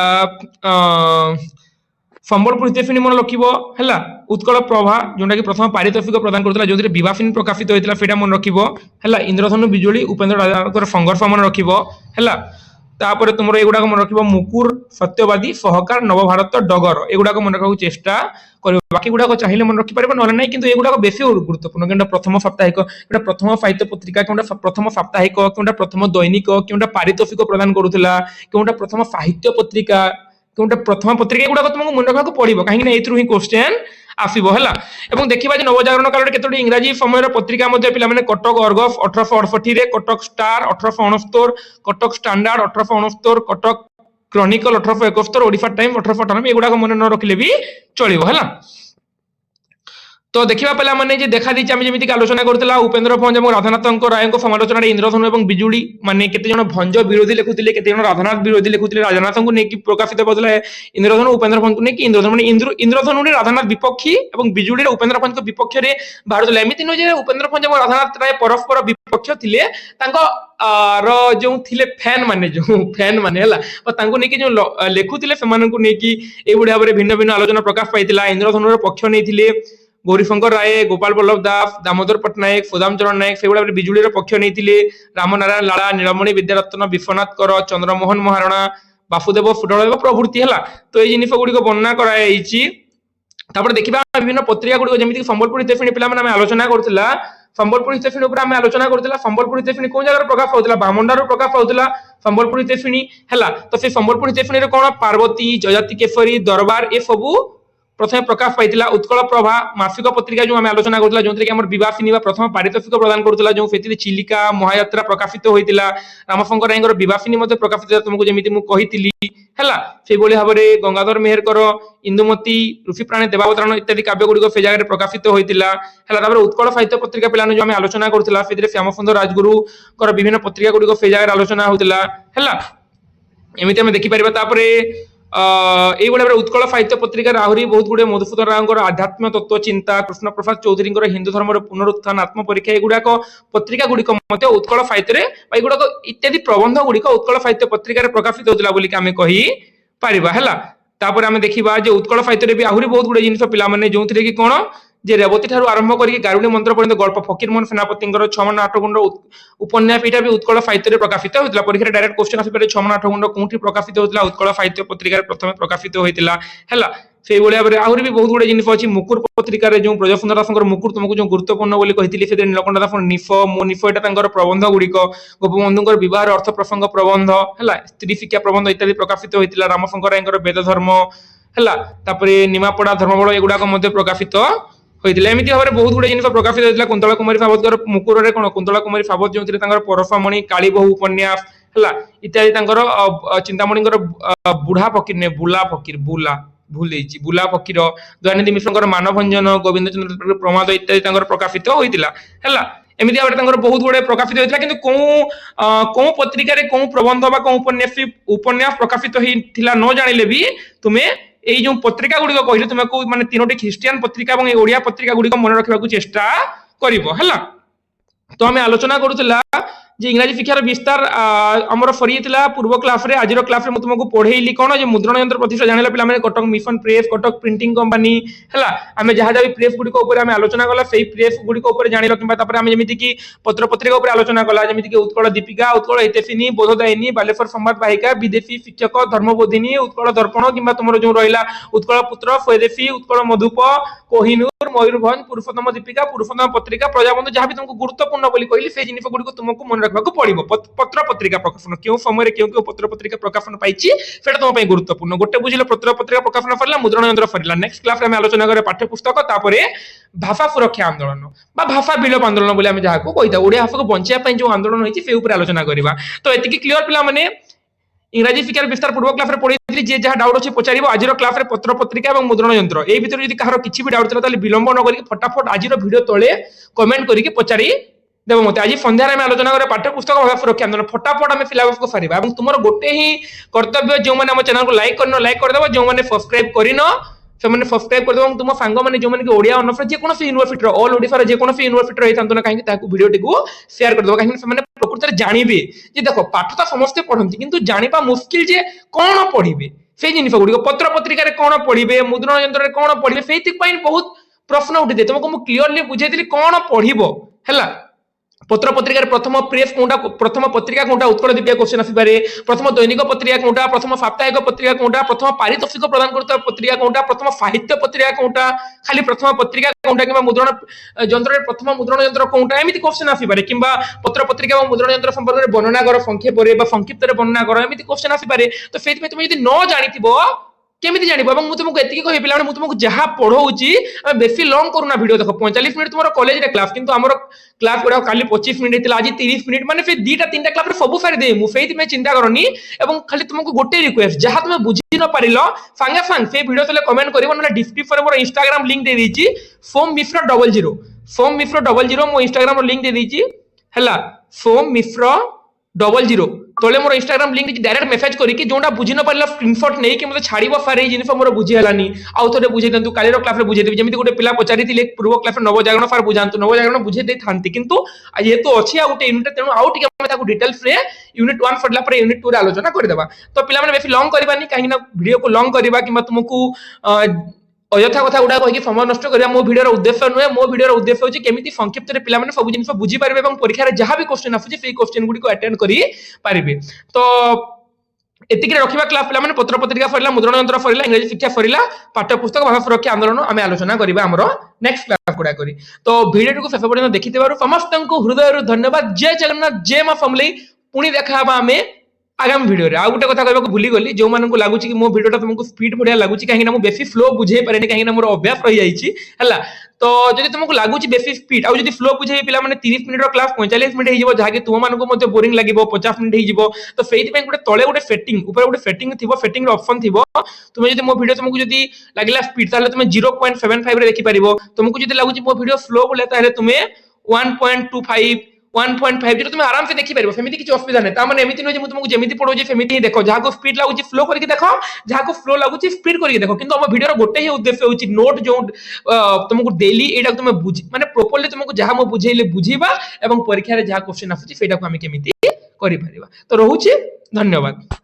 संबलपुर हितैषिणी मन रखिबो हला। उत्कल प्रभा जोंटा कि प्रथम पारितोषिक प्रदान करतला जोंथिरे विवाहिनी प्रकाशित होतला फेटा मन रखिबो हला। इंद्रधनु बिजुली उपेंद्र राजाकर संघर्ष मन रखिबो हला। तापर तुमरो एगुडा मन रखिबो मुकुर सत्यवादी सहकार नवभारत डगर एगुडा मन रखबाक चेष्टा करिबो। बाकी गुडा को चाहिले मन रखि परबो नले नै किंतु एगुडा बेसी गुरुत्वपूर्ण किंतु प्रथम साप्ताहिक एटा प्रथम साहित्य पत्रिका किंतु प्रथम साप्ताहिक किंतु प्रथम दैनिक किंतु पारितोषिक प्रदान करूतला किंतु प्रथम साहित्य पत्रिका किंतु प्रथम पत्रिका एगुडा तुमको मन रखबाक पड़िबो काहे कि एथरु ही क्वेश्चन आसीबो हला। एवं देखिबा जे नवजागरण काल रे केतोटी इंग्रजी समय पत्रिका मध्ये पिला माने कटक अर्गस 1868 रे Cuttack star 1869 Cuttack standard 1869 Cuttack Chronicle 1871 Odisha time 1898 एगुडा को मन न रखिले भी चलिबो हला। तो देखिबा पहला माने जे देखा दिछि आमे जेमिति आलोचना करतला उपेंद्र भंज एवं राधानाथ राय को समालोचना रे इंद्रधनु एवं बिजुली माने केते जण भंज विरोधी लेखुतिले केते जण राधानाथ विरोधी लेखुतिले राधानाथ को नेकी प्रकाशित बदला इंद्रधनु उपेंद्र भंज को नेकी इंद्रधनु माने इंद्रधनु रे राधानाथ विपक्षी एवं बिजुली रे उपेंद्र भंज को विपक्ष रे भारतला एमिति न जे उपेंद्र भंज एवं राधानाथ राय परस्पर विपक्ष थिले तांको रो जो थिले फैन माने हला तांको नेकी जो लेखुतिले सेमानन को नेकी ए बुढा भाबरे भिन्न भिन्न आलोचना प्रकाश पाइतिला। इंद्रधनु रे पक्ष नेथिले गौरीशंकर राय गोपाल बल्लभ दास दामोदर पट्टनायक सुदाम चरण नायक से बिजुली पक्ष नहीं रामनारायण लाला नीलमणि विद्यारत्न विश्वनाथ कर चंद्रमोहन महारणा वासुदेव फुटल प्रभृति है। तो ये जिन गुड़िक वर्णना कर देखा विभिन्न पत्रिका गुड़िक जमीन संबलपुर हितैषिणी पे आलोचना करूला संबलपुर हितैषिणी उपर आलोचना करूला। संबलपुर हितैषिणी कौन जगह प्रकाश पाऊला बामंडारू प्रकाश पाऊला संबलपुर हितैषिणी है। तो से संबलपुर हितैषिणी कौन पार्वती जजाति केशरी दरबार ए सबू प्रथम प्रकाश पाइतिला। उत्कल प्रभा मासिक पत्रिका जो आम आलोचना करतला जोंतरे कि हमर विवाहिनी प्रथम पारितोषिक प्रदान करतला जो फेतिले चिलिका महायात्रा प्रकाशित होइतिला। रामशंकर रायंकर विवाहिनी मध्ये प्रकाशित तुमको जेमिति मु कहितिली हैला से बोली भाबरे गंगाधर मेहरकर इंदुमती ऋषिप्राणी देवावतरण इत्यादि काव्य गुडी से जगह प्रकाशित होइतिला हैला। तापर उत्कल साहित्य पत्रिका पिलाने जो आम आलोचना करतला फेतिले श्याम सुंदर राजगुरु कर विभिन्न पत्रिका गुडी से जगह आलोचना होइतिला हैला। एमिति हम देखि परिबा। तापरे उत्कल साहित्य पत्रिका आहरी बहुत गुड़े मधुसूदन राव आध्यात्म तत्व चिंता कृष्ण प्रसाद चौधरी हिंदू धर्म पुनरुत्थान आत्म परीक्षा एगुड़ाक पत्रिका गुड़िक उत्कल साहित्य एगुड़ाक इत्यादि प्रबंध गुड़िक उत्कल साहित्य पत्रिका प्रकाशित होता बोलिक आम कही पारिबा हैला। तापर आम देखिबा जे उत्कल साहित्य भी आहरी बहुत गुड़े जिनिस पिलामाने जोंथिरे कि कोन जे रेवती ठारू आरंभ करके गारुणी मंत्र पर्यंत गल्प फकीरमोहन सेनापति 6 आठ गुंड उपन्यास एटा भी उत्कल साहित्य प्रकाशित होता। परीक्षा डायरेक्ट क्वेश्चन आसी पारे 6 आठ गुंड कोठी प्रकाशित होता उत्कल साहित्य पत्रिका प्रथम प्रकाशित होता है। से भाव आहरी भी बहुत गुड़े जिनिस अच्छी मुकुर पत्रिका जो ब्रजसुंदर दास मुकुर तुमको जो गुरुत्वपूर्ण बोली कही से नीलकंठ दास निफ मो निफ एटा प्रबंध गुड़िक गोपबंधु विवाह अर्थ प्रसंग प्रबंध है स्त्री शिक्षा प्रबंध इत्यादि प्रकाशित होता। रामशंकर राय वेद धर्म है निमापड़ा धर्मबल एगुड़ाक प्रकाशित होइतिला। एमिति भाबरे बहुत गुडे जिनिस प्रकाशित होइतिला। कुंतला कुमारी सावतकर मुकुर रे कोन कुंतला कुमारी सावत जोंथिरे तांकर परसमणि काली बहु उपन्यास हला इत्यादि तांकर चिंतामणिकर बुढ़ा फकीर ने बुला फकीर बुला भूलेछि बुला फकीर दयानिधि मिश्रकर मानभंजन गोविंद चंद्र प्रमाद इत्यादि तांकर प्रकाशित होइतिला हला। एमिति भाबरे तांकर बहुत गुडे प्रकाशित होइतिला किंतु को पत्रिका रे को प्रबंध बा को उपन्यास प्रकाशित होइतिला न जानिले भी तुमे এই যে পত্রিকা গুড়ি কহিলে তোমাকে মানে তিনোটি খ্রিস্টিয়ান পত্রিকা এবং এই ওড়িয়া পত্রিকা গুড়ি মনে রাখা চেষ্টা করিব হলা। তো আমি আলোচনা করুলা जे इंग्रजी शिक्षार विस्तार आमर सरी पूर्व क्लास रे आज क्लास में तुमको पढ़ेली कौन जे मुद्रण यंत्र प्रतिष्ठा जानिला पिला माने Cuttack mission press Cuttack printing company हैला आमे जहा जहा प्रेस गुडी को ऊपर आमे आलोचना कला सेही प्रेस गुडी को ऊपर जानिलो किबा तापर आमे जेमिति कि पत्र पत्रिका ऊपर आलोचना कला जेमिति कि उत्कल दीपिका उत्कल हितैषिणी बोधदायिनी बालेश्वर संवाद वाहिका विदेशी शिक्षक धर्मबोधिनी उत्कल दर्पण किबा तुमरो जो रहिला उत्कल पुत्र स्वदेशी उत्कल मधुप कोहिनूर मयूरभंज पुरुषोत्तम दीपिका पुरुषोत्तम पत्रिका प्रजाबंधु जहाँ भी तुमको गुरुत्वपूर्ण बोली कहली से जिनिस गुडी को तुमको मन रखबाको पड़िबो पत्र पत्रिका प्रकाशन क्यों समय क्यों पत्र पत्रिका प्रकाशन पाइछि सेटा तुम पई गुरुत्वपूर्ण गोटे बुझिलो पत्र पत्रिका प्रकाशन फरला मुद्रण यंत्र फरला नेक्स्ट क्लास रे हम आलोचना करे पाठ्य पुस्तक तापरे भाषा सुरक्षा आंदोलन बा भाषा विलोप आंदोलन बोली हम जहा को कहिता ओडिया भाषा को बंचिया पई जो आंदोलन होइछि से ऊपर आलोचना करबा तो एतिकी क्लियर पिला माने इंग्रजी शिक्षार विस्तार पूर्व क्लास रे पढितली जे जहा डाउट अछि पचारिबो आजिर क्लास रे पत्र पत्रिका एवं मुद्रण यंत्र एई भितर यदि कहारो किछि भी डाउट थला ताले विलंब न करिक फटाफट आजिर वीडियो तळे कमेंट करिक पचारि देव मते आज संध्यार में आलोचना करे पाठ्य पुस्तक भाषा सुरक्षा आंदोलन फटाफट आम सिलेबस को सारिबा এবং तुमर गोटे ही कर्तव्य जो माने हम चैनल को लाइक करनो लाइक कर देबो जो माने सब्सक्राइब करिनो से माने सब्सक्राइब कर देबो तुम सांग माने जो माने ओडिया ऑनर्स जे कोनो यूनिवर्सिटी ऑल ओडिसा रे जे कोनो यूनिवर्सिटी रही थांतो ना काहे ताकू वीडियो टिकू शेयर कर देबो काहे से माने प्रकृति रे जानिबे जे देखो पाठ तो समस्त पढंती किंतु जानिबा मुश्किल जे कोन पढिबे से जिनिस गुडी को पत्र पत्रिका रे कोन पढिबे मुद्रण यंत्र रे कोन पढिबे सेति पई बहुत प्रश्न उठि दे तुमको मु क्लियरली बुझेइतली कोन पढिबो हैला पत्र पत्रिका प्रथम प्रेस कोंटा प्रथम पत्रिका कोंटा उत्कल दीपिका क्वेश्चन आसीपारे प्रथम दैनिक पत्रिका कोंटा प्रथम साप्ताहिक पत्रिका कोंटा प्रथम पारितोषिक प्रदान करता पत्रिका कोंटा प्रथम साहित्य पत्रिका कोंटा खाली प्रथम पत्रिका कोंटा किबा मुद्रण यंत्र रे प्रथम मुद्रण यंत्र कोंटा एमिति क्वेश्चन आसीपारे किबा पत्र पत्रिका एवं मुद्रण यंत्र संपर्क रे वर्णना कर संक्षेप रे बा संक्षिप्त रे वर्णना कर एमिति क्वेश्चन आसीपारे तो सेति में तुम यदि न जानिथिबो केमिति जानिबो এবং मु तुमको एतिकी कहि पिला मु तुमको जहा पढौची हम बेसी लॉन्ग करूना वीडियो देखो 45 मिनिट तुमरो कॉलेज रे क्लास किंतु हमरो क्लास गुडा काली 25 मिनिट हितला आज 30 मिनिट माने फिर दीटा तीनटा क्लास रे सब सारी दे मु फेति में चिंता करनी एवं खाली तुमको गोटे रिक्वेस्ट जहा तुम बुझी न पारिलो संगे संग से वीडियो तले कमेंट करिवो ना डिस्क्रिप्शन रे मोर इंस्टाग्राम लिंक दे देची सोम मिश्र 00 सोम मिश्र 00 मो इंस्टाग्राम रो लिंक दे देची हला सोम मिश्र 00 तोले मोर इंस्टाग्राम लिंक डायरेक्ट मेसेज करी कि जोंडा बुझी न पारला स्क्रीनशॉट नै कि मते छाड़ीबो फारे जिनिस मोर बुझी हलानी आउ थोड़े बुझे दंतु कालीरो क्लास रे बुझे देबी जेमिति गोटे पिला पचारि थिले पूर्व क्लास रे नव जागरण फार बुझांतु नव जागरण बुझे दे थांती किंतु आज ये तो अछि आ गोटे यूनिट तेनु आउ टिके हम ताकू डिटेल्स रे यूनिट 1 फडला पर यूनिट 2 रे आलोचना कर देबा तो पिला माने बेसी लॉन्ग करबानी काहे ना वीडियो को लॉन्ग करबा किबा तुमको अयथा कथा गुडा कहि समय नष्ट करिया मो वीडियो रो उद्देश्य नुए मो वीडियो रो उद्देश्य होची केमिति संक्षिप्त रे पिला माने सब जिनिस बुझी पारबे एवं परीक्षा रे जहां भी क्वेश्चन आफुची सेही क्वेश्चन गुडी को अटेंड करी पारबे तो एतिके रखिबा क्लास पिला माने पत्र पत्रिका फरिला मुद्रण यंत्र फरिला इंग्रजी शिक्षा फरिला पाठ्य पुस्तक भाषा सुरक्षा आंदोलन आमे आलोचना करिबा हमरो नेक्स्ट क्लास गुडा करी तो वीडियो को शेष पर्यंत देखिथिबारु समस्त को हृदय रो धन्यवाद जय जगन्नाथ जय मां फैमिली पुनी देखाबा आमे आगामी वीडियो रे आ गोटे कथा कहबा को भूली गली जो मानन को लागुची कि मो वीडियोटा तुमको स्पीड बढ़िया लागुची काहे ना मो बेसी फ्लो बुझे पारेनी काहे ना मोर अभ्यास रही जाईची हला तो जदि तुमको लागुची बेसी स्पीड आ जदि फ्लो बुझे पिला माने 30 मिनिट रो क्लास 45 मिनिट हे जिवो जाके तुम मानन को मते बोरिंग लागिवो 50 मिनिट हे जिवो तो फेति पे गोटे तळे गोटे सेटिंग ऊपर गोटे सेटिंग थिबो सेटिंग रो ऑप्शन थिबो तुम जदि मो वीडियो तुमको जदि लागिला स्पीड ताले तुम 0.75 रे देखि परिबो तुमको जदि लागुची मो वीडियो स्लो बोले ताले तुमे 1.25 1.50 तुम आराम से देखि परबो फेमिति किछ असुविधा नै ता माने एमिति नै जे मु तुमको जेमिति पढो जे फेमिति ही देखो जहा को स्पीड लागुची फ्लो करके देखो जहा को फ्लो लागुची स्पीड करके देखो किंतु हम वीडियो रो गोटे ही उद्देश्य होची नोट जो तुमको डेली एटा तुम बुझ माने प्रॉपर्ली तुमको जहा मु बुझेइले बुझीबा एवं परीक्षा रे जहा क्वेश्चन आफुची सेटा को हम केमिति करि परिबा तो रहूची धन्यवाद।